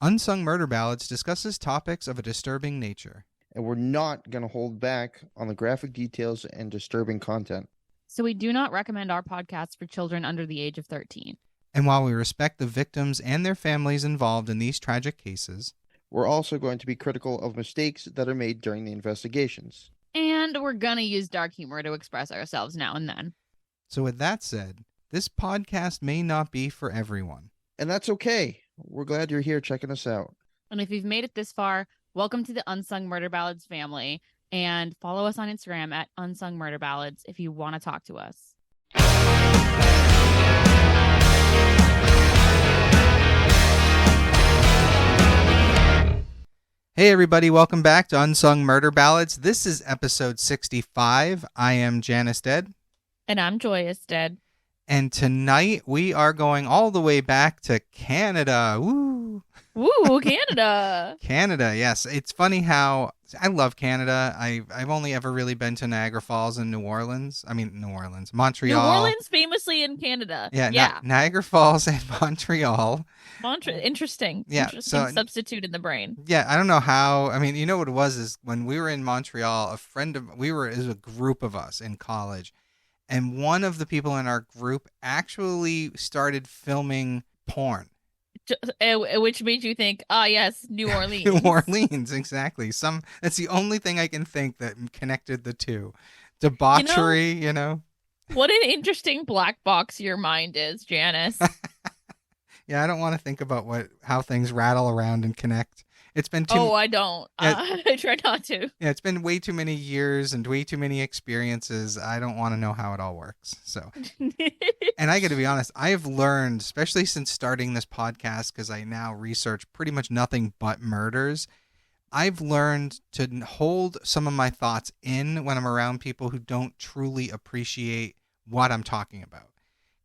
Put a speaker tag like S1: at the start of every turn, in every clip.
S1: Unsung Murder Ballads discusses topics of a disturbing nature.
S2: And we're not going to hold back on the graphic details and disturbing content.
S3: So we do not recommend our podcast for children under the age of 13.
S1: And while we respect the victims and their families involved in these tragic cases,
S2: we're also going to be critical of mistakes that are made during the investigations.
S3: And we're going to use dark humor to express ourselves now and then.
S1: So with that said, this podcast may not be for everyone.
S2: And that's okay. We're glad you're here checking us out.
S3: And if you've made it this far, welcome to the Unsung Murder Ballads family. And follow us on Instagram at Unsung Murder Ballads if you want to talk to us.
S1: Hey everybody, welcome back to Unsung Murder Ballads. This is episode 65. I am Janus Dead.
S3: And I'm Joyous Dead.
S1: And tonight we are going all the way back to Canada. Woo!
S3: Woo, Canada.
S1: Canada, yes. It's funny how I love Canada. I've only ever really been to Niagara Falls and Montreal.
S3: New Orleans famously in Canada.
S1: Yeah. Niagara Falls and Montreal.
S3: Interesting.
S1: Yeah,
S3: Interesting substitute in the brain.
S1: Yeah, I don't know how. I mean, you know what it was is when we were in Montreal, it was a group of us in college. And one of the people in our group actually started filming porn.
S3: Which made you think, yes, New Orleans.
S1: New Orleans, exactly. That's the only thing I can think that connected the two. Debauchery, you know?
S3: What an interesting black box your mind is, Janice.
S1: Yeah, I don't want to think about how things rattle around and connect. It's been too.
S3: Oh, I don't. I try not to.
S1: Yeah, it's been way too many years and way too many experiences. I don't want to know how it all works. So, and I got to be honest, I have learned, especially since starting this podcast, because I now research pretty much nothing but murders. I've learned to hold some of my thoughts in when I'm around people who don't truly appreciate what I'm talking about.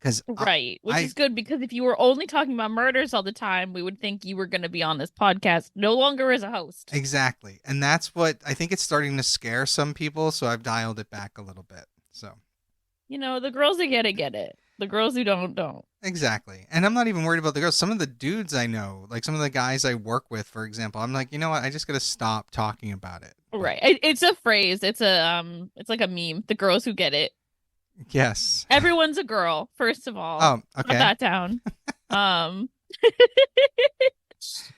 S3: Which is good, because if you were only talking about murders all the time, we would think you were going to be on this podcast no longer as a host.
S1: Exactly. And that's what I think it's starting to scare some people. So I've dialed it back a little bit. So,
S3: the girls who get it. The girls who don't.
S1: Exactly. And I'm not even worried about the girls. Some of the dudes I know, like some of the guys I work with, for example, I'm like, you know what? I just got to stop talking about it.
S3: Right. It's a phrase. It's like a meme. The girls who get it.
S1: Yes.
S3: Everyone's a girl, first of all.
S1: Oh, okay.
S3: Put that down.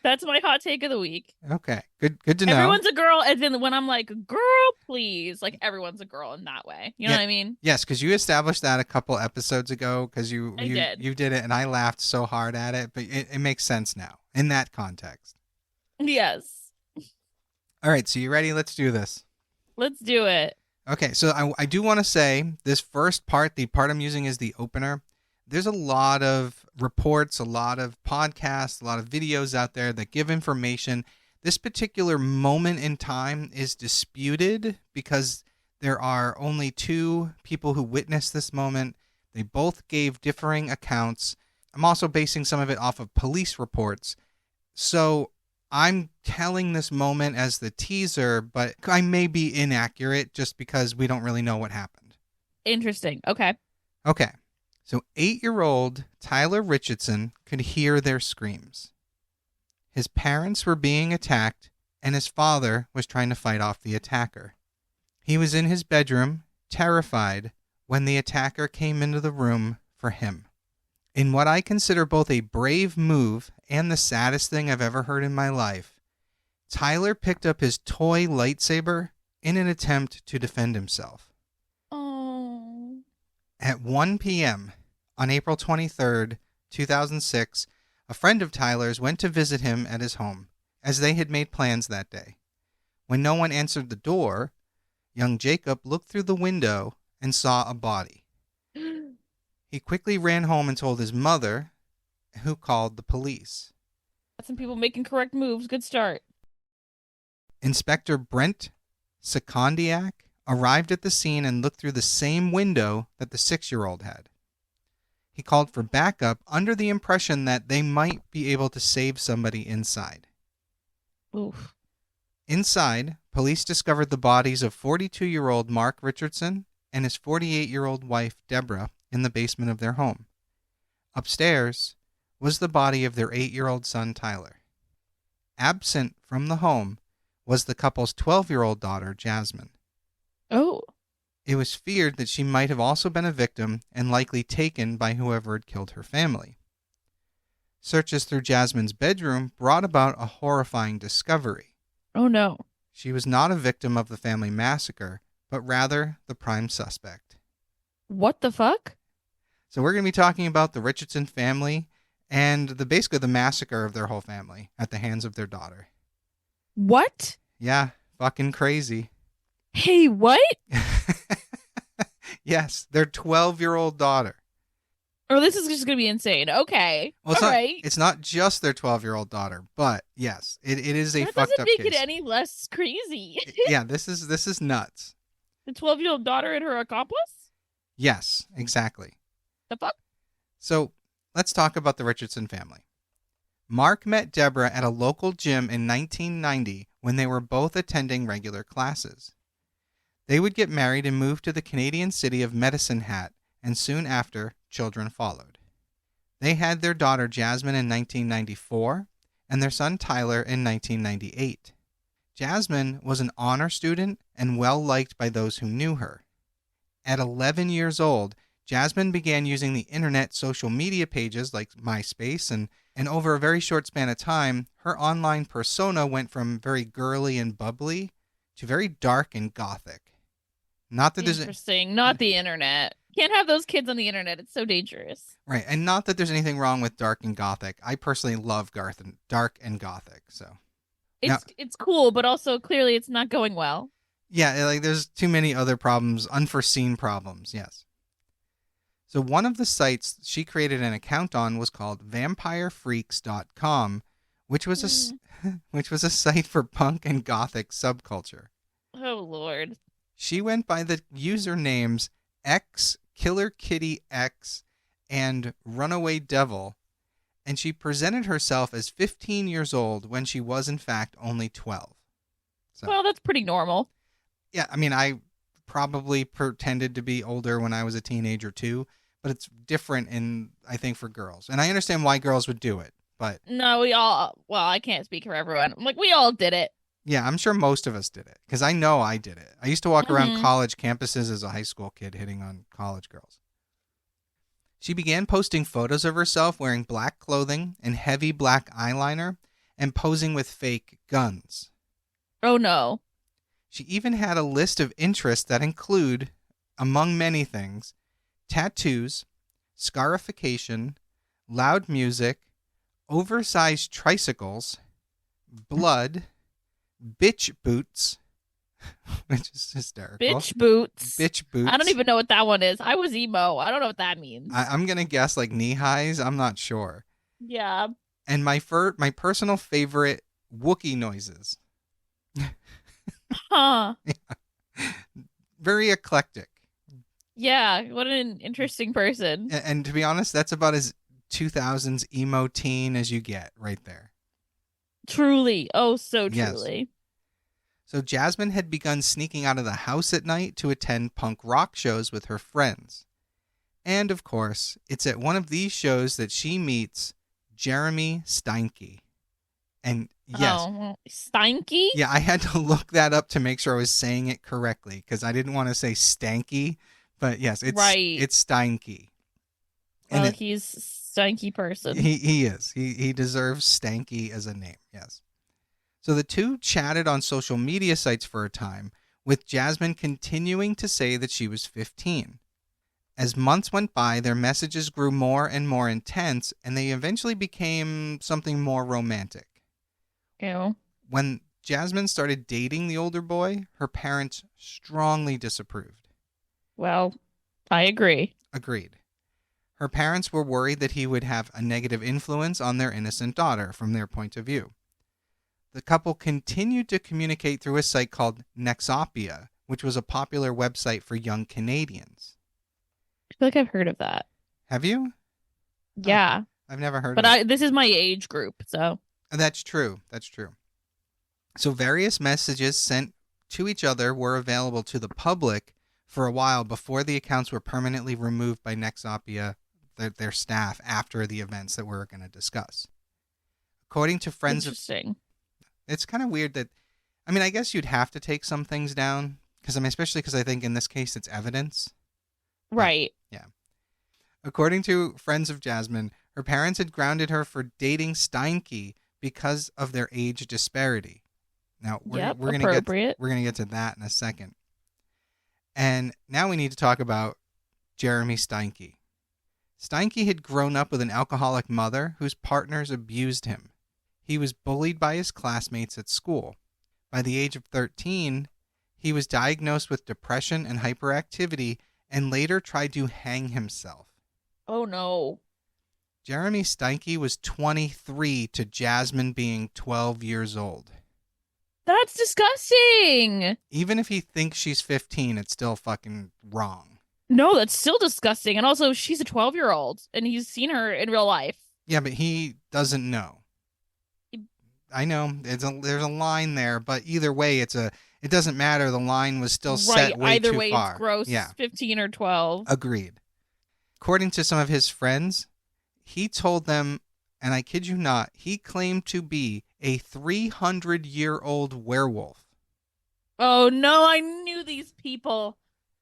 S3: That's my hot take of the week.
S1: Okay. Good to know.
S3: Everyone's a girl, as in when I'm like, girl, please. Like, everyone's a girl in that way. You know what I mean?
S1: Yes, because you established that a couple episodes ago, because you did it, and I laughed so hard at it, but it makes sense now in that context.
S3: Yes.
S1: All right, so you ready? Let's do this.
S3: Let's do it.
S1: Okay, so I do want to say this first part, the part I'm using is the opener. There's a lot of reports, a lot of podcasts, a lot of videos out there that give information. This particular moment in time is disputed because there are only two people who witnessed this moment. They both gave differing accounts. I'm also basing some of it off of police reports. So I'm telling this moment as the teaser, but I may be inaccurate just because we don't really know what happened.
S3: Interesting. Okay.
S1: So 8-year-old Tyler Richardson could hear their screams. His parents were being attacked, and his father was trying to fight off the attacker. He was in his bedroom, terrified, when the attacker came into the room for him. In what I consider both a brave move and the saddest thing I've ever heard in my life, Tyler picked up his toy lightsaber in an attempt to defend himself.
S3: Oh.
S1: At 1 p.m. on April 23rd, 2006, a friend of Tyler's went to visit him at his home, as they had made plans that day. When no one answered the door, young Jacob looked through the window and saw a body. He quickly ran home and told his mother, who called the police.
S3: Got some people making correct moves. Good start.
S1: Inspector Brent Secondiak arrived at the scene and looked through the same window that the 6-year-old had. He called for backup under the impression that they might be able to save somebody inside.
S3: Oof.
S1: Inside, police discovered the bodies of 42-year-old Mark Richardson and his 48-year-old wife, Deborah, in the basement of their home. Upstairs was the body of their 8-year-old son, Tyler. Absent from the home was the couple's 12-year-old daughter, Jasmine.
S3: Oh.
S1: It was feared that she might have also been a victim and likely taken by whoever had killed her family. Searches through Jasmine's bedroom brought about a horrifying discovery.
S3: Oh, no.
S1: She was not a victim of the family massacre, but rather the prime suspect.
S3: What the fuck?
S1: So we're going to be talking about the Richardson family and basically the massacre of their whole family at the hands of their daughter.
S3: What?
S1: Yeah, fucking crazy.
S3: Hey, what?
S1: Yes, their 12-year-old daughter.
S3: Oh, this is just going to be insane. Okay.
S1: Well,
S3: All right.
S1: It's not just their 12-year-old daughter, but yes, it is a
S3: That
S1: fucked
S3: doesn't
S1: up
S3: make
S1: case.
S3: it any less crazy.
S1: Yeah, this is nuts.
S3: The 12-year-old daughter and her accomplice?
S1: Yes, exactly.
S3: The fuck?
S1: So let's talk about the Richardson family. Mark met Deborah at a local gym in 1990 when they were both attending regular classes. They would get married and move to the Canadian city of Medicine Hat, and soon after, children followed. They had their daughter Jasmine in 1994 and their son Tyler in 1998. Jasmine was an honor student and well-liked by those who knew her. At 11 years old, Jasmine began using the internet social media pages like MySpace, and over a very short span of time, her online persona went from very girly and bubbly to very dark and gothic. Not that there's
S3: Interesting. Not the internet. Can't have those kids on the internet. It's so dangerous.
S1: right, and not that there's anything wrong with dark and gothic. I personally love dark and gothic, so
S3: It's cool, but also clearly it's not going well.
S1: yeah, like there's too many other problems, unforeseen problems. Yes. So one of the sites she created an account on was called vampirefreaks.com, which was a site for punk and gothic subculture.
S3: Oh, Lord.
S1: She went by the usernames X Killer Kitty X and Runaway Devil, and she presented herself as 15 years old when she was in fact only 12. So,
S3: Well, that's pretty normal.
S1: yeah, I mean, I probably pretended to be older when I was a teenager too, but it's different I think for girls. And I understand why girls would do it, but
S3: No, I can't speak for everyone. I'm like, we all did it.
S1: yeah, I'm sure most of us did it because I know I did it. I used to walk around
S3: Mhm.
S1: college campuses as a high school kid hitting on college girls. She began posting photos of herself wearing black clothing and heavy black eyeliner and posing with fake guns.
S3: Oh, no.
S1: She even had a list of interests that include, among many things, tattoos, scarification, loud music, oversized tricycles, blood, bitch boots, which is hysterical.
S3: Bitch boots.
S1: Bitch boots.
S3: I don't even know what that one is. I was emo. I don't know what that means.
S1: I'm going to guess like knee highs. I'm not sure.
S3: Yeah.
S1: And my personal favorite, Wookiee noises.
S3: Huh.
S1: Very eclectic.
S3: Yeah. What an interesting person.
S1: And to be honest, that's about as 2000s emo teen as you get right there.
S3: Truly. Oh, so
S1: Yes.
S3: truly.
S1: So Jasmine had begun sneaking out of the house at night to attend punk rock shows with her friends. And of course, it's at one of these shows that she meets Jeremy Steinke. And yes.
S3: Oh, Steinke?
S1: Yeah, I had to look that up to make sure I was saying it correctly because I didn't want to say stanky, but yes, it's Steinke.
S3: Well, he's Steinke person.
S1: He is. He deserves Stanky as a name, yes. So the two chatted on social media sites for a time, with Jasmine continuing to say that she was 15. As months went by, their messages grew more and more intense, and they eventually became something more romantic.
S3: Ew.
S1: When Jasmine started dating the older boy, her parents strongly disapproved.
S3: Well, I agree.
S1: Agreed. Her parents were worried that he would have a negative influence on their innocent daughter from their point of view. The couple continued to communicate through a site called Nexopia, which was a popular website for young Canadians.
S3: I feel like I've heard of that.
S1: Have you?
S3: Yeah.
S1: I've never heard
S3: But
S1: of it.
S3: this is my age group, so.
S1: That's true. That's true. So various messages sent to each other were available to the public for a while before the accounts were permanently removed by Nexopia, their staff, after the events that we're going to discuss. According to friends
S3: Interesting.
S1: It's kind of weird that, I mean, I guess you'd have to take some things down because, I mean, especially because I think in this case it's evidence.
S3: Right.
S1: Yeah. According to friends of Jasmine, her parents had grounded her for dating Steinke because of their age disparity. Now, we're going to get to that in a second. And now we need to talk about Jeremy Steinke. Steinke had grown up with an alcoholic mother whose partners abused him. He was bullied by his classmates at school. By the age of 13, he was diagnosed with depression and hyperactivity and later tried to hang himself.
S3: Oh, no.
S1: Jeremy Steinke was 23 to Jasmine being 12 years old.
S3: That's disgusting.
S1: Even if he thinks she's 15, it's still fucking wrong.
S3: No, that's still disgusting. And also, she's a 12-year-old, and he's seen her in real life.
S1: Yeah, but he doesn't know. I know there's a line there, but either way, it doesn't matter. The line was still set way
S3: either
S1: too
S3: way,
S1: far.
S3: It's gross.
S1: Yeah.
S3: 15 or 12.
S1: Agreed. According to some of his friends, he told them, and I kid you not, he claimed to be a 300-year-old werewolf.
S3: Oh, no, I knew these people.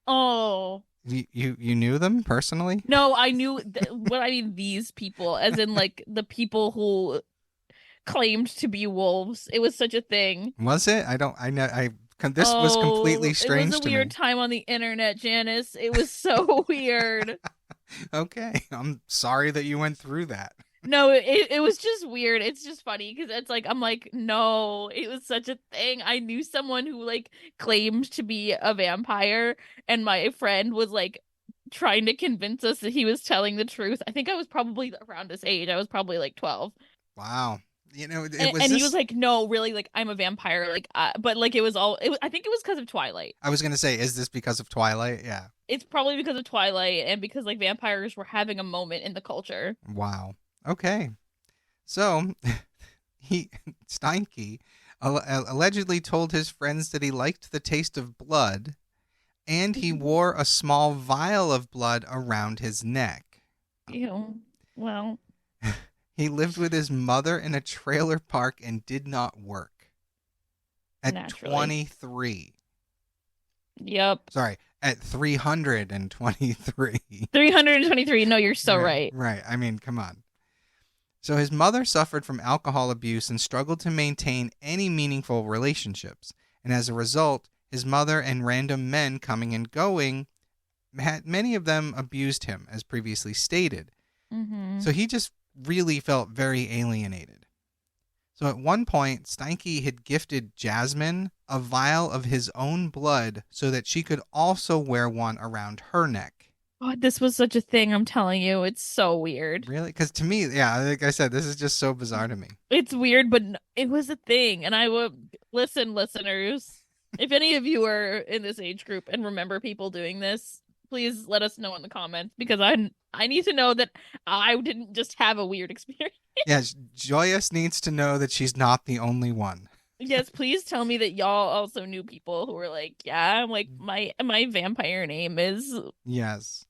S3: Oh.
S1: You knew them personally?
S3: No, I knew what I mean, these people, as in, like, the people who claimed to be wolves. It was such a thing.
S1: Was it? This was completely strange to me.
S3: It was a weird time on the internet, Janice. It was so weird.
S1: Okay, I'm sorry that you went through that.
S3: No, it was just weird. It's just funny because it's like, I'm like, no, it was such a thing. I knew someone who like claimed to be a vampire, and my friend was like trying to convince us that he was telling the truth. I think I was probably around his age. I was probably like 12.
S1: Wow. You know,
S3: he was like, no, really, like I'm a vampire, like, but like I think it was because of Twilight.
S1: I was gonna say, is this because of Twilight? Yeah.
S3: It's probably because of Twilight and because like vampires were having a moment in the culture.
S1: Wow. Okay. So, Steinke allegedly told his friends that he liked the taste of blood, and he wore a small vial of blood around his neck.
S3: Ew. Well.
S1: He lived with his mother in a trailer park and did not work. At
S3: Naturally.
S1: 23.
S3: Yep.
S1: Sorry, at 323.
S3: 323. No, you're so right.
S1: Right. I mean, come on. So his mother suffered from alcohol abuse and struggled to maintain any meaningful relationships. And as a result, his mother and random men coming and going, many of them abused him, as previously stated.
S3: Mm-hmm.
S1: So he just really felt very alienated. So at one point, Steinke had gifted Jasmine a vial of his own blood so that she could also wear one around her neck.
S3: God, this was such a thing, I'm telling you. It's so weird.
S1: Really? Because to me, yeah, like I said, this is just so bizarre to me.
S3: It's weird, but it was a thing. And I would listen, listeners, if any of you are in this age group and remember people doing this, please let us know in the comments, because I need to know that I didn't just have a weird experience.
S1: Yes, Joyous needs to know that she's not the only one.
S3: Yes, please tell me that y'all also knew people who were like, yeah, I'm like, my vampire name is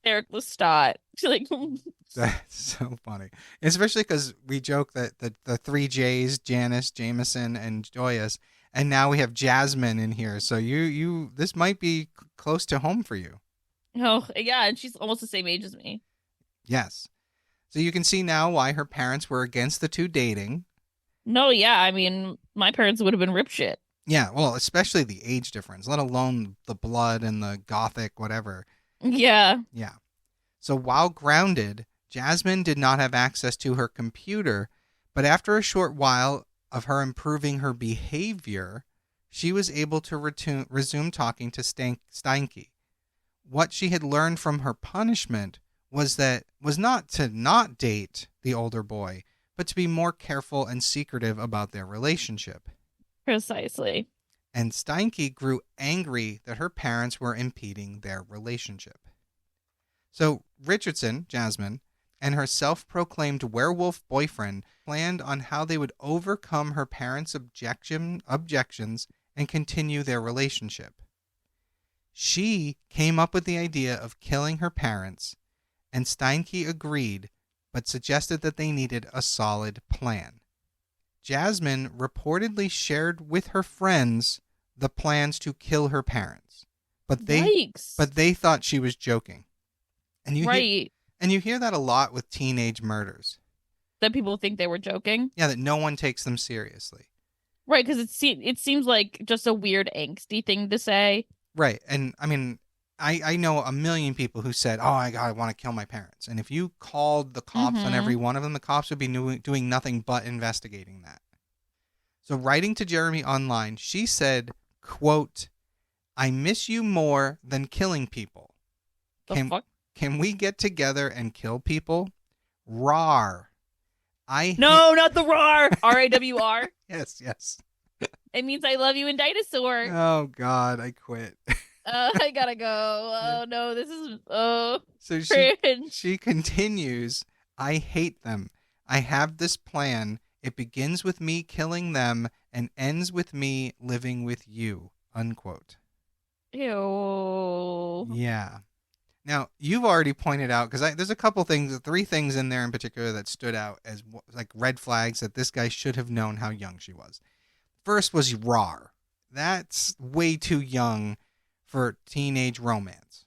S3: Eric Lestat. Like,
S1: that's so funny. Especially because we joke that the three J's, Janus, Jameson, and Joyous, and now we have Jasmine in here. So you this might be close to home for you.
S3: Oh, yeah, and she's almost the same age as me.
S1: Yes. So you can see now why her parents were against the two dating.
S3: No, yeah, I mean, my parents would have been rip shit.
S1: Yeah, well, especially the age difference, let alone the blood and the gothic whatever.
S3: Yeah.
S1: Yeah. So while grounded, Jasmine did not have access to her computer, but after a short while of her improving her behavior, she was able to resume talking to Steinke. What she had learned from her punishment was not to not date the older boy, but to be more careful and secretive about their relationship.
S3: Precisely.
S1: And Steinke grew angry that her parents were impeding their relationship. So Richardson, Jasmine, and her self-proclaimed werewolf boyfriend planned on how they would overcome her parents' objections and continue their relationship. She came up with the idea of killing her parents, and Steinke agreed, but suggested that they needed a solid plan. Jasmine reportedly shared with her friends the plans to kill her parents, but
S3: Yikes.
S1: they thought she was joking. And
S3: Right.
S1: you hear that a lot with teenage murders.
S3: That people think they were joking.
S1: Yeah, that no one takes them seriously.
S3: Right, because it seems like just a weird angsty thing to say.
S1: Right. And I mean, I know a million people who said, "Oh, I want to kill my parents." And if you called the cops on every one of them, the cops would be doing nothing but investigating that. So writing to Jeremy online, she said, quote, "I miss you more than killing people.
S3: The fuck?
S1: Can we get together and kill people? Rawr.
S3: No, not the roar. RAWR.
S1: Yes.
S3: It means I love you in dinosaur.
S1: Oh, God, I quit."
S3: I gotta go. Oh no, this is
S1: So
S3: cringe.
S1: she continues, "I hate them. I have this plan. It begins with me killing them and ends with me living with you." Unquote.
S3: Ew.
S1: Yeah. Now, you've already pointed out, because there's a couple things, 3 things in there in particular that stood out as like red flags that this guy should have known how young she was. First was rawr. That's way too young for teenage romance.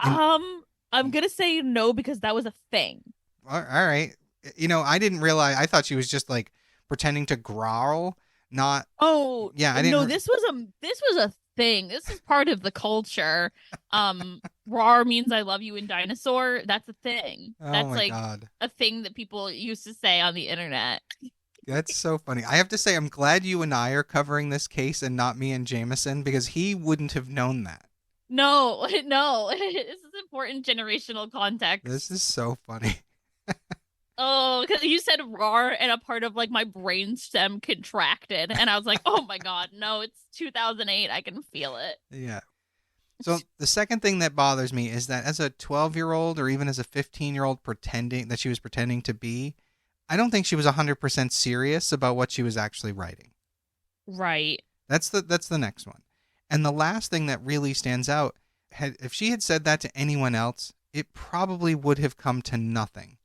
S3: I'm gonna say no because that was a thing.
S1: All right. I didn't realize. I thought she was just like pretending to growl, not.
S3: Oh,
S1: Yeah, I
S3: no,
S1: didn't.
S3: this was a thing. This is part of the culture. Rar means I love you in dinosaur. That's a thing.
S1: Oh
S3: That's
S1: my
S3: like
S1: God.
S3: a thing that people used to say on the internet.
S1: That's so funny. I have to say, I'm glad you and I are covering this case and not me and Jameson, because he wouldn't have known that.
S3: No. This is important generational context.
S1: This is so funny.
S3: Oh, because you said rar and a part of like my brainstem contracted, and I was like, oh my God, no, it's 2008. I can feel it.
S1: Yeah. So the second thing that bothers me is that as a 12-year-old or even as a 15-year-old pretending to be, I don't think she was 100% serious about what she was actually writing.
S3: Right.
S1: That's the next one. And the last thing that really stands out, if she had said that to anyone else, it probably would have come to nothing.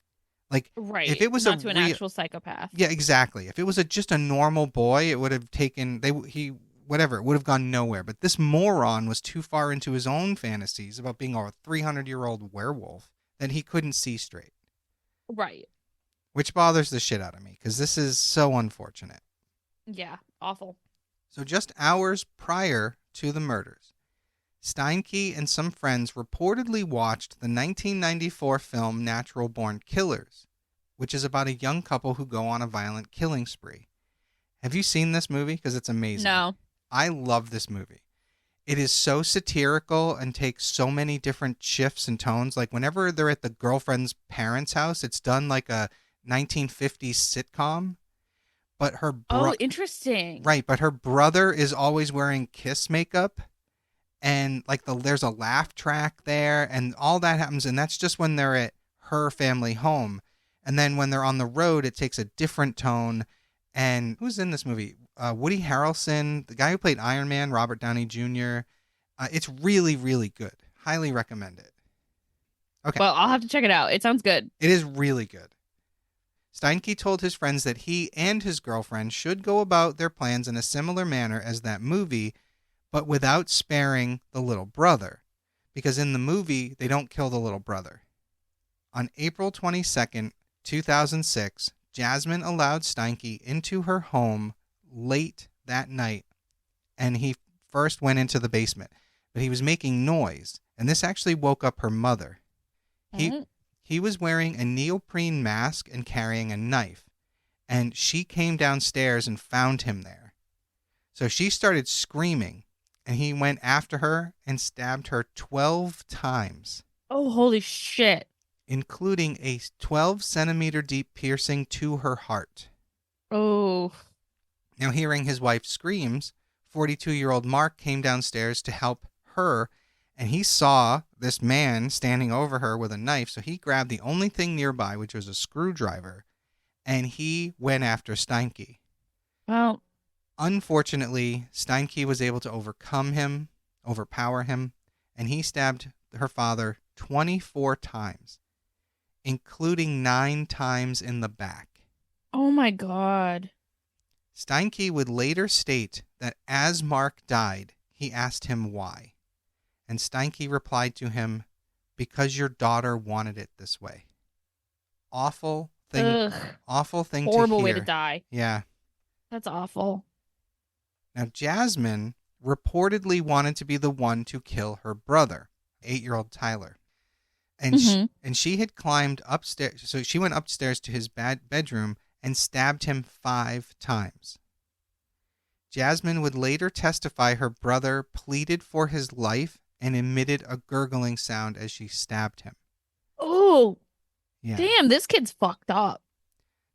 S1: Like,
S3: right.
S1: If it was
S3: not to an actual psychopath.
S1: Yeah, exactly. If it was just a normal boy, it would have taken it would have gone nowhere. But this moron was too far into his own fantasies about being a 300-year-old werewolf that he couldn't see straight.
S3: Right.
S1: Which bothers the shit out of me, because this is so unfortunate.
S3: Yeah, awful.
S1: So just hours prior to the murders, Steinke and some friends reportedly watched the 1994 film Natural Born Killers, which is about a young couple who go on a violent killing spree. Have you seen this movie? Because it's amazing.
S3: No.
S1: I love this movie. It is so satirical and takes so many different shifts and tones. Like whenever they're at the girlfriend's parents' house, it's done like a 1950s sitcom. But
S3: oh, interesting.
S1: Right, but her brother is always wearing Kiss makeup. And like there's a laugh track there, and all that happens, and that's just when they're at her family home. And then when they're on the road, it takes a different tone. And who's in this movie? Woody Harrelson, the guy who played Iron Man, Robert Downey Jr. It's really, really good. Highly recommend it. Okay.
S3: Well, I'll have to check it out. It sounds good.
S1: It is really good. Steinke told his friends that he and his girlfriend should go about their plans in a similar manner as that movie, but without sparing the little brother, because in the movie, they don't kill the little brother. On April 22nd, 2006, Jasmine allowed Steinke into her home late that night, and he first went into the basement, but he was making noise, and this actually woke up her mother. He was wearing a neoprene mask and carrying a knife, and she came downstairs and found him there. So she started screaming, and he went after her and stabbed her 12 times.
S3: Oh, holy shit.
S1: Including a 12-centimeter deep piercing to her heart.
S3: Oh.
S1: Now, hearing his wife's screams, 42-year-old Mark came downstairs to help her, and he saw this man standing over her with a knife, so he grabbed the only thing nearby, which was a screwdriver, and he went after Steinke.
S3: Well,
S1: unfortunately, Steinke was able to overpower him, and he stabbed her father 24 times, including 9 times in the back.
S3: Oh my God.
S1: Steinke would later state that as Mark died, he asked him why. And Steinke replied to him, "Because your daughter wanted it this way." Awful thing.
S3: Ugh.
S1: Awful thing to hear.
S3: Horrible way to die.
S1: Yeah.
S3: That's awful.
S1: Now, Jasmine reportedly wanted to be the one to kill her brother, 8-year-old Tyler. And she had climbed upstairs. So she went upstairs to his bedroom and stabbed him 5 times. Jasmine would later testify her brother pleaded for his life and emitted a gurgling sound as she stabbed him.
S3: Oh,
S1: yeah.
S3: Damn, this kid's fucked up.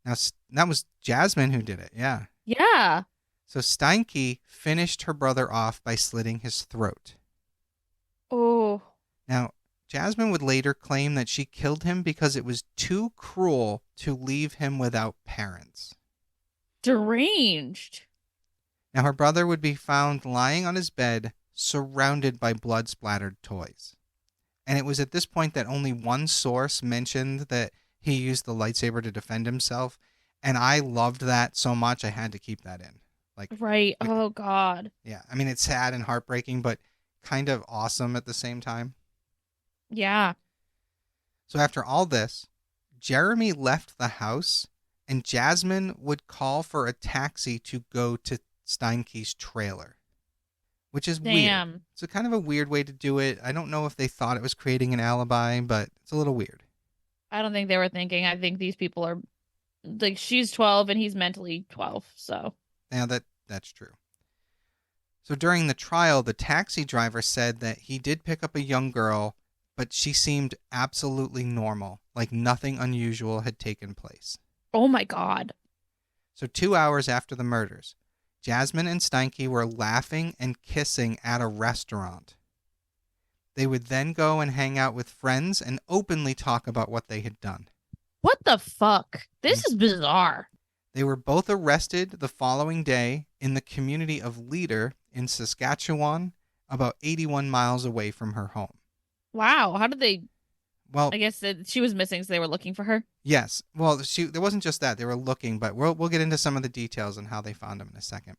S1: Now, that was Jasmine who did it, yeah.
S3: Yeah.
S1: So Steinke finished her brother off by slitting his throat.
S3: Oh.
S1: Now, Jasmine would later claim that she killed him because it was too cruel to leave him without parents.
S3: Deranged.
S1: Now, her brother would be found lying on his bed, surrounded by blood-splattered toys. And it was at this point that only one source mentioned that he used the lightsaber to defend himself. And I loved that so much, I had to keep that in.
S3: Right. Oh, God.
S1: Yeah. I mean, it's sad and heartbreaking, but kind of awesome at the same time.
S3: Yeah.
S1: So after all this, Jeremy left the house, and Jasmine would call for a taxi to go to Steinke's trailer, which is weird. It's a kind of a weird way to do it. I don't know if they thought it was creating an alibi, but it's a little weird.
S3: I don't think they were thinking. I think these people are, like, she's 12 and he's mentally 12, so.
S1: Yeah, that's true. So during the trial, the taxi driver said that he did pick up a young girl, but she seemed absolutely normal, like nothing unusual had taken place.
S3: Oh my God.
S1: So 2 hours after the murders, Jasmine and Steinke were laughing and kissing at a restaurant. They would then go and hang out with friends and openly talk about what they had done.
S3: What the fuck? This is bizarre.
S1: They were both arrested the following day in the community of Leader in Saskatchewan, about 81 miles away from her home.
S3: Wow. How did they...
S1: Well,
S3: I guess she was missing, so they were looking for her?
S1: Yes. Well, there wasn't just that. They were looking, but we'll get into some of the details on how they found him in a second.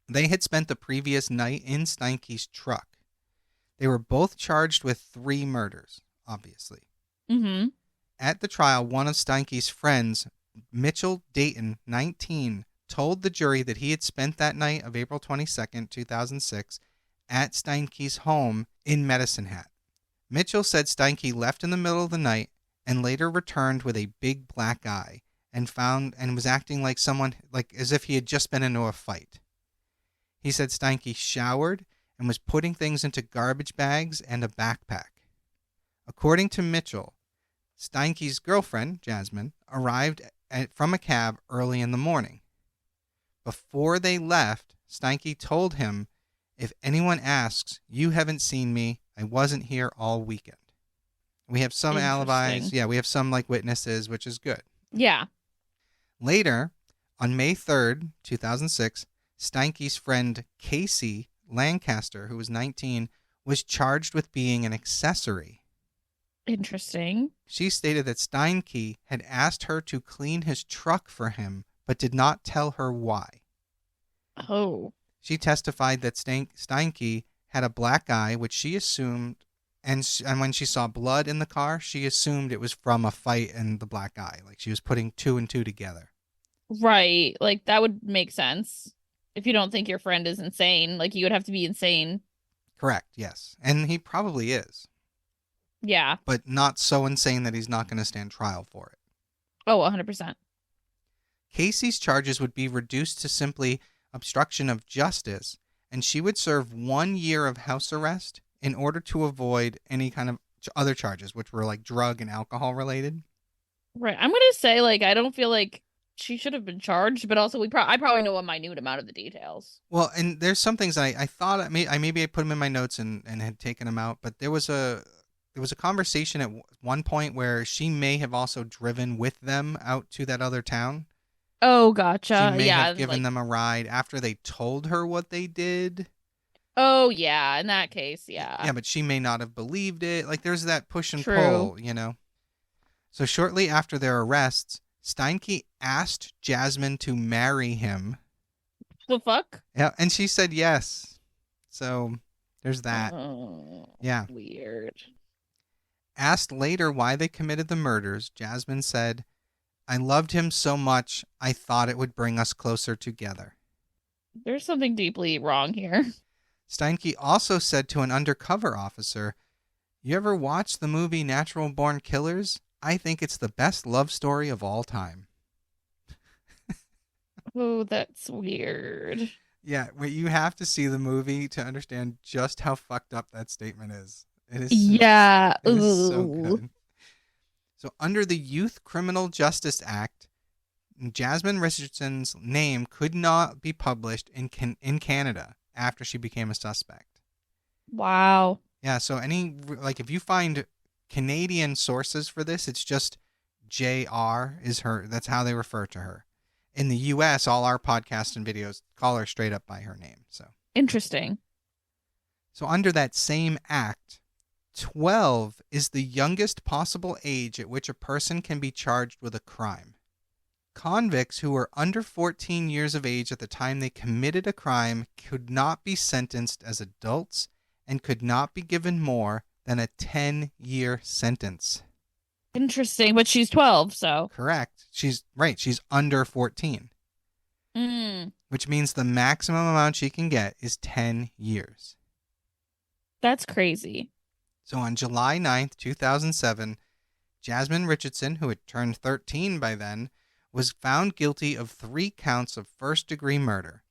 S1: They had spent the previous night in Steinke's truck. They were both charged with 3 murders, obviously.
S3: Mm-hmm.
S1: At the trial, one of Steinke's friends, Mitchell Dayton, 19, told the jury that he had spent that night of April 22nd, 2006, at Steinke's home in Medicine Hat. Mitchell said Steinke left in the middle of the night and later returned with a big black eye and was acting like someone, like as if he had just been into a fight. He said Steinke showered and was putting things into garbage bags and a backpack. According to Mitchell, Steinke's girlfriend, Jasmine, arrived from a cab early in the morning. Before they left, Steinke told him, "If anyone asks, you haven't seen me. I wasn't here all weekend." We have some alibis. Yeah, we have some like witnesses, which is good.
S3: Yeah.
S1: Later, on May 3rd, 2006, Steinke's friend Casey Lancaster, who was 19, was charged with being an accessory.
S3: Interesting.
S1: She stated that Steinke had asked her to clean his truck for him, but did not tell her why.
S3: Oh.
S1: She testified that Steinke had a black eye, which she assumed, and when she saw blood in the car, she assumed it was from a fight and the black eye. Like she was putting 2 and 2 together.
S3: Right. Like that would make sense. If you don't think your friend is insane, like you would have to be insane.
S1: Correct, yes. And he probably is.
S3: Yeah.
S1: But not so insane that he's not going to stand trial for it.
S3: Oh, 100%.
S1: Casey's charges would be reduced to simply obstruction of justice, and she would serve 1 year of house arrest in order to avoid any kind of other charges, which were like drug and alcohol related.
S3: Right. I'm going to say, like, I don't feel like she should have been charged, but also I probably know a minute amount of the details.
S1: Well, and there's some things I thought I put them in my notes and had taken them out, but there was a conversation at one point where she may have also driven with them out to that other town.
S3: Oh, gotcha.
S1: She may
S3: yeah,
S1: have given them a ride after they told her what they did.
S3: Oh, yeah. In that case, yeah.
S1: Yeah, but she may not have believed it. Like, there's that push and
S3: True.
S1: pull, you know? So shortly after their arrests, Steinke asked Jasmine to marry him
S3: The fuck?
S1: Yeah, and she said yes. So there's that.
S3: Oh,
S1: Yeah.
S3: weird.
S1: Asked later why they committed the murders, Jasmine said, "I loved him so much, I thought it would bring us closer together."
S3: There's something deeply wrong here.
S1: Steinke also said to an undercover officer, "You ever watch the movie Natural Born Killers? I think it's the best love story of all time."
S3: Oh, that's weird.
S1: Yeah, well, you have to see the movie to understand just how fucked up that statement is.
S3: Yeah.
S1: It is so
S3: Ooh.
S1: good. So under the Youth Criminal Justice Act, Jasmine Richardson's name could not be published in Canada after she became a suspect.
S3: Wow.
S1: Yeah, so if you find Canadian sources for this, it's just JR is her. That's how they refer to her. In the US, all our podcasts and videos call her straight up by her name.
S3: Interesting.
S1: So under that same act, 12 is the youngest possible age at which a person can be charged with a crime. Convicts who were under 14 years of age at the time they committed a crime could not be sentenced as adults and could not be given more than a 10-year sentence.
S3: Interesting, but she's 12, so.
S1: Correct. She's right. She's under 14, which means the maximum amount she can get is 10 years.
S3: That's crazy.
S1: So on July 9th, 2007, Jasmine Richardson, who had turned 13 by then, was found guilty of 3 counts of first-degree murder.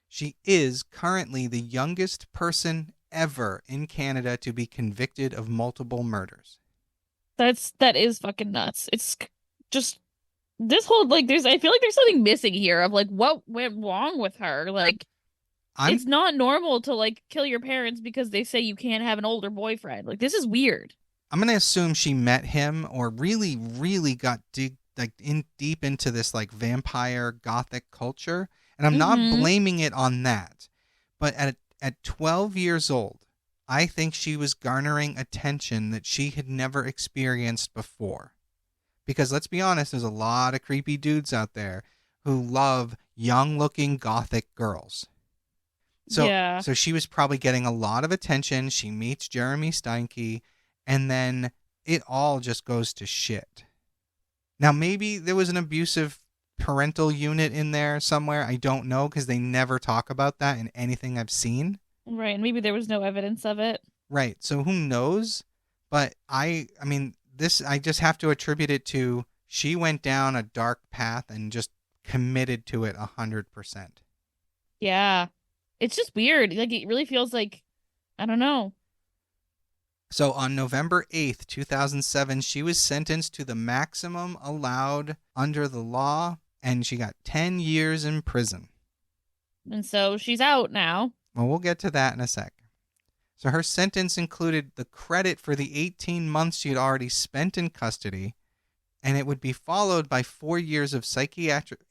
S1: She is currently the youngest person ever in Canada to be convicted of multiple murders.
S3: That is fucking nuts. It's just this whole I feel like there's something missing here of what went wrong with her. It's not normal to kill your parents because they say you can't have an older boyfriend. This is weird.
S1: I'm going to assume she met him or really, really got deep into this vampire gothic culture. And I'm not blaming it on that. But at 12 years old, I think she was garnering attention that she had never experienced before. Because let's be honest, there's a lot of creepy dudes out there who love young-looking gothic girls. So she was probably getting a lot of attention. She meets Jeremy Steinke, and then it all just goes to shit. Now, maybe there was an abusive parental unit in there somewhere. I don't know, because they never talk about that in anything I've seen.
S3: Right, and maybe there was no evidence of it.
S1: Right, so who knows? But I just have to attribute it to she went down a dark path and just committed to it 100%.
S3: Yeah. It's just weird. It really feels I don't know.
S1: So on November 8th, 2007, she was sentenced to the maximum allowed under the law, and she got 10 years in prison.
S3: And so she's out now.
S1: Well, we'll get to that in a sec. So her sentence included the credit for the 18 months she had already spent in custody, and it would be followed by 4 years of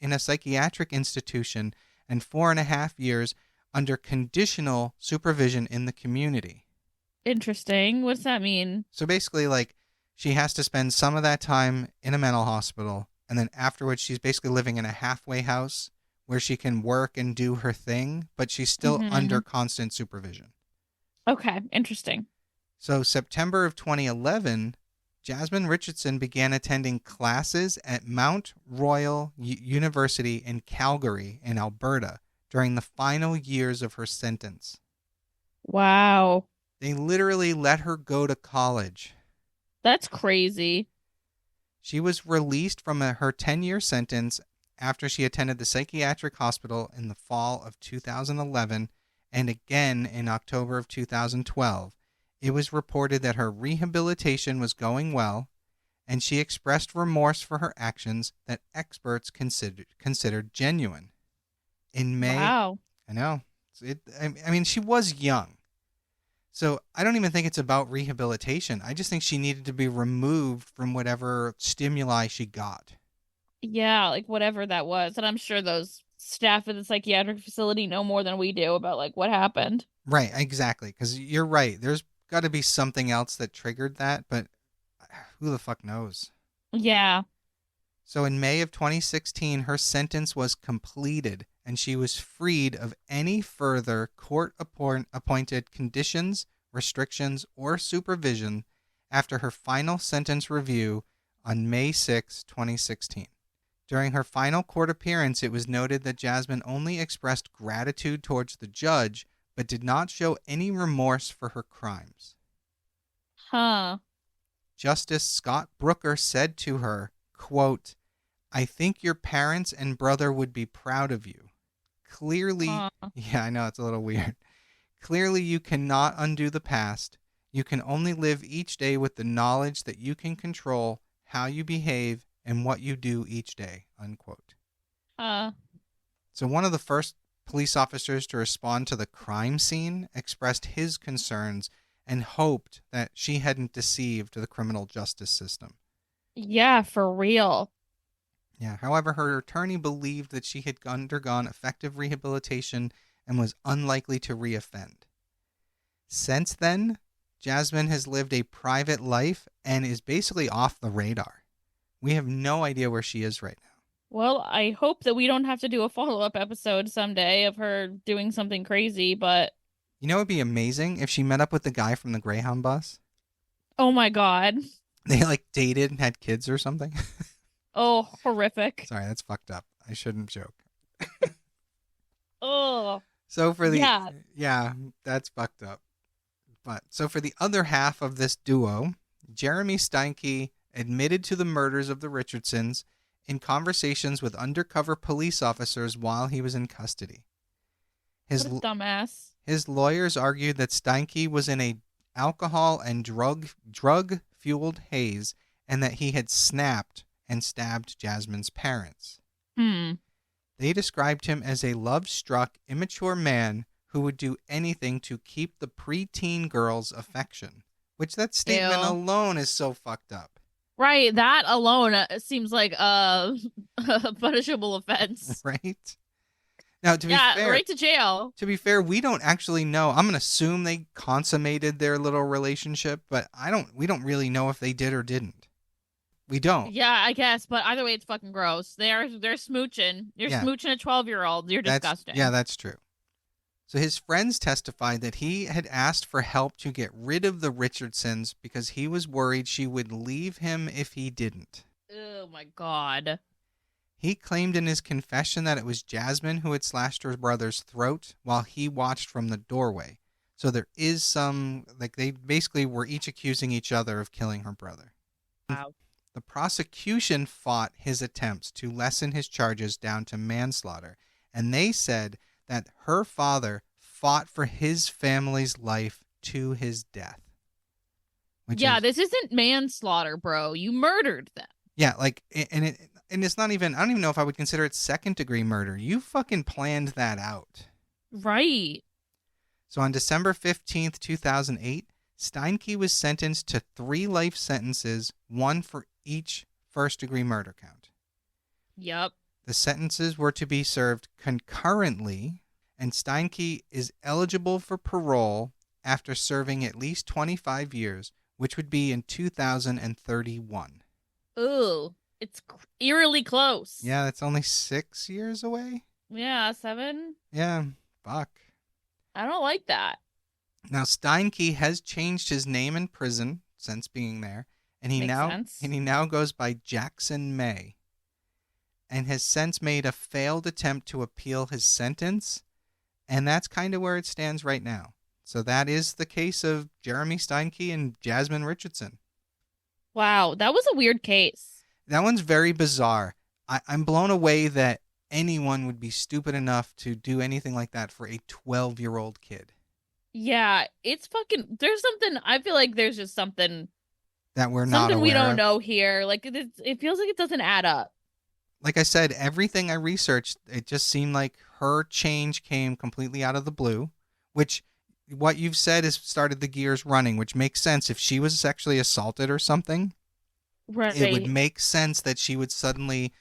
S1: in a psychiatric institution and 4.5 years under conditional supervision in the community.
S3: Interesting. What's that mean?
S1: So basically, she has to spend some of that time in a mental hospital, and then afterwards she's basically living in a halfway house where she can work and do her thing, but she's still under constant supervision.
S3: Okay, interesting.
S1: So September of 2011, Jasmine Richardson began attending classes at Mount Royal University in Calgary in Alberta during the final years of her sentence.
S3: Wow.
S1: They literally let her go to college.
S3: That's crazy.
S1: She was released from her 10-year sentence after she attended the psychiatric hospital in the fall of 2011 and again in October of 2012. It was reported that her rehabilitation was going well, and she expressed remorse for her actions that experts considered genuine. In May,
S3: wow.
S1: I know. She was young. So I don't even think it's about rehabilitation. I just think she needed to be removed from whatever stimuli she got.
S3: Yeah, whatever that was. And I'm sure those staff at the psychiatric facility know more than we do about what happened.
S1: Right, exactly. Because you're right. There's got to be something else that triggered that, but who the fuck knows?
S3: Yeah.
S1: So in May of 2016, her sentence was completed and she was freed of any further court-appointed conditions, restrictions, or supervision after her final sentence review on May 6, 2016. During her final court appearance, it was noted that Jasmine only expressed gratitude towards the judge, but did not show any remorse for her crimes.
S3: Huh.
S1: Justice Scott Brooker said to her, quote, "I think your parents and brother would be proud of you. Clearly," yeah, I know, it's a little weird. "Clearly you cannot undo the past. You can only live each day with the knowledge that you can control how you behave and what you do each day," unquote. So one of the first police officers to respond to the crime scene expressed his concerns and hoped that she hadn't deceived the criminal justice system.
S3: Yeah, for real.
S1: Yeah. However, her attorney believed that she had undergone effective rehabilitation and was unlikely to reoffend. Since then, Jasmine has lived a private life and is basically off the radar. We have no idea where she is right now.
S3: Well, I hope that we don't have to do a follow-up episode someday of her doing something crazy, but...
S1: You know, it would be amazing if she met up with the guy from the Greyhound bus.
S3: Oh my God.
S1: They like dated and had kids or something.
S3: Oh, horrific.
S1: Sorry, that's fucked up. I shouldn't joke.
S3: Oh.
S1: So for the...
S3: Yeah.
S1: Yeah, that's fucked up. But so for the other half of this duo, Jeremy Steinke admitted to the murders of the Richardsons in conversations with undercover police officers while he was in custody.
S3: What a dumbass.
S1: His lawyers argued that Steinke was in a alcohol and drug-fueled haze and that he had snapped and stabbed Jasmine's parents. They described him as a love-struck, immature man who would do anything to keep the preteen girl's affection, which that statement alone is so fucked up.
S3: Right, that alone seems like a punishable offense.
S1: Right? Now, to be fair,
S3: right to jail.
S1: To be fair, we don't actually know. I'm gonna assume they consummated their little relationship, but we don't really know if they did or didn't. We don't.
S3: Yeah, I guess, but either way, it's fucking gross. They're smooching. You're smooching a 12-year-old. You're disgusting.
S1: Yeah, that's true. So his friends testified that he had asked for help to get rid of the Richardsons because he was worried she would leave him if he didn't.
S3: Oh my God.
S1: He claimed in his confession that it was Jasmine who had slashed her brother's throat while he watched from the doorway. So there is some, like, they basically were each accusing each other of killing her brother.
S3: Wow.
S1: The prosecution fought his attempts to lessen his charges down to manslaughter, and they said that her father fought for his family's life to his death.
S3: This isn't manslaughter, bro. You murdered them.
S1: Yeah, like, and it's not even, I don't even know if I would consider it second-degree murder. You fucking planned that out.
S3: Right.
S1: So on December 15th, 2008, Steinke was sentenced to 3 life sentences, 1 for each first-degree murder count.
S3: Yep.
S1: The sentences were to be served concurrently, and Steinke is eligible for parole after serving at least 25 years, which would be in 2031.
S3: Ooh, it's eerily close.
S1: Yeah, that's only 6 years away.
S3: Yeah, 7.
S1: Yeah, fuck.
S3: I don't like that.
S1: Now, Steinke has changed his name in prison since being there, and he now goes by Jackson May, and has since made a failed attempt to appeal his sentence, and that's kind of where it stands right now. So that is the case of Jeremy Steinke and Jasmine Richardson.
S3: Wow, that was a weird case.
S1: That one's very bizarre. I'm blown away that anyone would be stupid enough to do anything like that for a 12-year-old kid.
S3: Yeah, it's fucking... I feel like there's just something...
S1: that we're not aware
S3: we don't
S1: of.
S3: know here. Like, it feels like it doesn't add up.
S1: Like I said, everything I researched, it just seemed like her change came completely out of the blue, which what you've said has started the gears running, which makes sense. If she was sexually assaulted or something,
S3: right,
S1: it would make sense that she would suddenly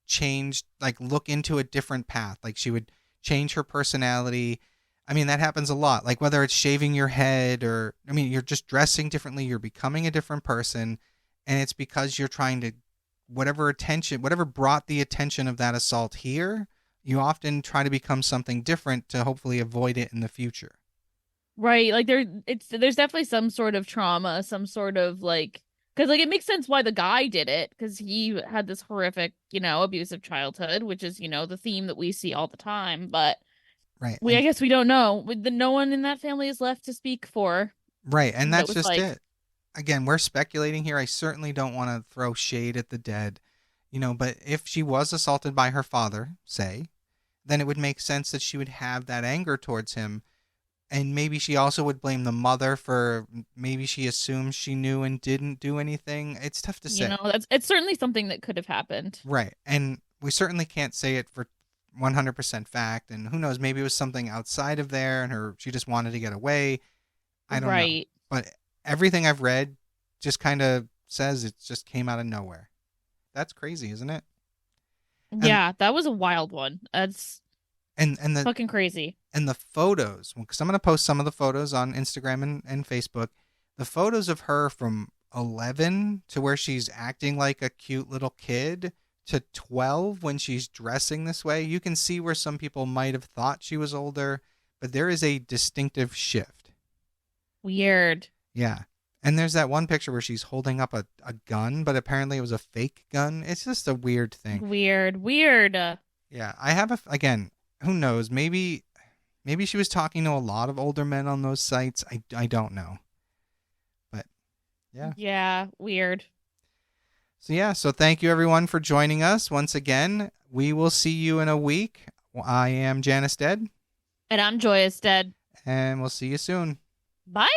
S1: change, like look into a different path. Like she would change her personality. I mean, that happens a lot. Like whether it's shaving your head or, I mean, you're just dressing differently, you're becoming a different person, and it's because you're trying to whatever brought the attention of that assault here, you often try to become something different to hopefully avoid it in the future.
S3: Right. Like there's definitely some sort of trauma, some sort of like because like it makes sense why the guy did it because he had this horrific, abusive childhood, which is, the theme that we see all the time. But
S1: Right.
S3: I guess we don't know. No one in that family is left to speak for
S1: Right. And
S3: what it
S1: that's
S3: was
S1: just
S3: like.
S1: it. Again, we're speculating here. I certainly don't want to throw shade at the dead, but if she was assaulted by her father, say, then it would make sense that she would have that anger towards him. And maybe she also would blame the mother for maybe she assumes she knew and didn't do anything. It's tough to say.
S3: It's certainly something that could have happened.
S1: Right. And we certainly can't say it for 100% fact. And who knows, maybe it was something outside of there and she just wanted to get away. I don't know. But everything I've read just kind of says it just came out of nowhere. That's crazy, isn't it?
S3: Yeah, that was a wild one. That's
S1: and the
S3: fucking crazy.
S1: And the photos, because I'm going to post some of the photos on Instagram and Facebook. The photos of her from 11 to where she's acting like a cute little kid to 12 when she's dressing this way, you can see where some people might have thought she was older, but there is a distinctive shift.
S3: Weird.
S1: Yeah. And there's that one picture where she's holding up a gun, but apparently it was a fake gun. It's just a weird thing.
S3: Weird.
S1: Yeah. I have again, who knows? Maybe she was talking to a lot of older men on those sites. I don't know. But yeah.
S3: Yeah, weird.
S1: So thank you everyone for joining us once again. We will see you in a week. I am Janus Dead.
S3: And I'm Joyous Dead.
S1: And we'll see you soon.
S3: Bye.